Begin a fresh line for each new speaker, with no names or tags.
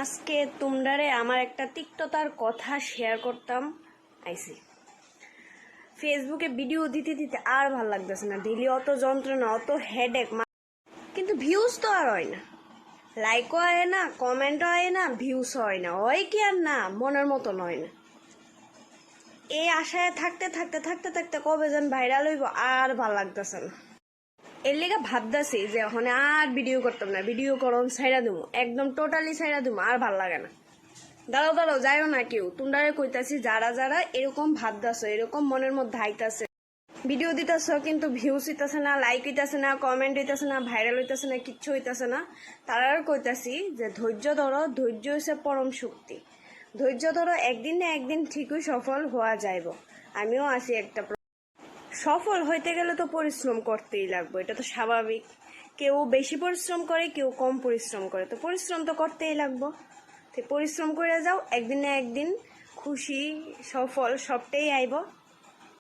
আজকে তোমরারে আমার একটা তিক্ততার কথা শেয়ার করতাম আইসি। ফেসবুকে ভিডিও দিতে দিতে আর ভাল লাগতেছে না, ডেলি অত যন্ত্রণা, অত হেডেক, কিন্তু ভিউজ তো আর হয় না, লাইকও হয় না, কমেন্টও হয় না, ভিউজ হয় না, হয় কি আর না, মনের মতো নয় না। এই আশায় থাকতে থাকতে থাকতে থাকতে কবে যেন ভাইরাল হইব আর ভাল লাগতেছে না। এর লেগে ভাবতেছি যে ওখানে আর ভিডিও করতাম না, ভিডিও করন ছাইড়া দিমু, একদম টোটালি ছাইড়া দিমু, আর ভাল লাগে না। দাঁড়াও দাঁড়াও, যাইও না কেউ, তোমরা কইতাছি যারা যারা এরকম ভাবতেছো, এরকম মনের মধ্যে আইতাছে, ভিডিও দিতেছ কিন্তু ভিউজ হইতেছে না, লাইক হইতেছে না, কমেন্ট হইতেছে না, ভাইরাল হইতেছে না, কিচ্ছু হইতেছে না, তারা কইতাছি যে ধৈর্য ধরো, ধৈর্য হচ্ছে পরম শক্তি, ধৈর্য ধরো, একদিন না একদিন ঠিকই সফল হওয়া যাইব। আমিও আছি একটা, সফল হইতে গেলে তো পরিশ্রম করতেই লাগবে, এটা তো স্বাভাবিক। কেউ বেশি পরিশ্রম করে, কেউ কম পরিশ্রম করে, তো পরিশ্রম তো করতেই লাগবো। তো পরিশ্রম করে যাও, একদিন না একদিন খুশি সফল সবটাই আইব।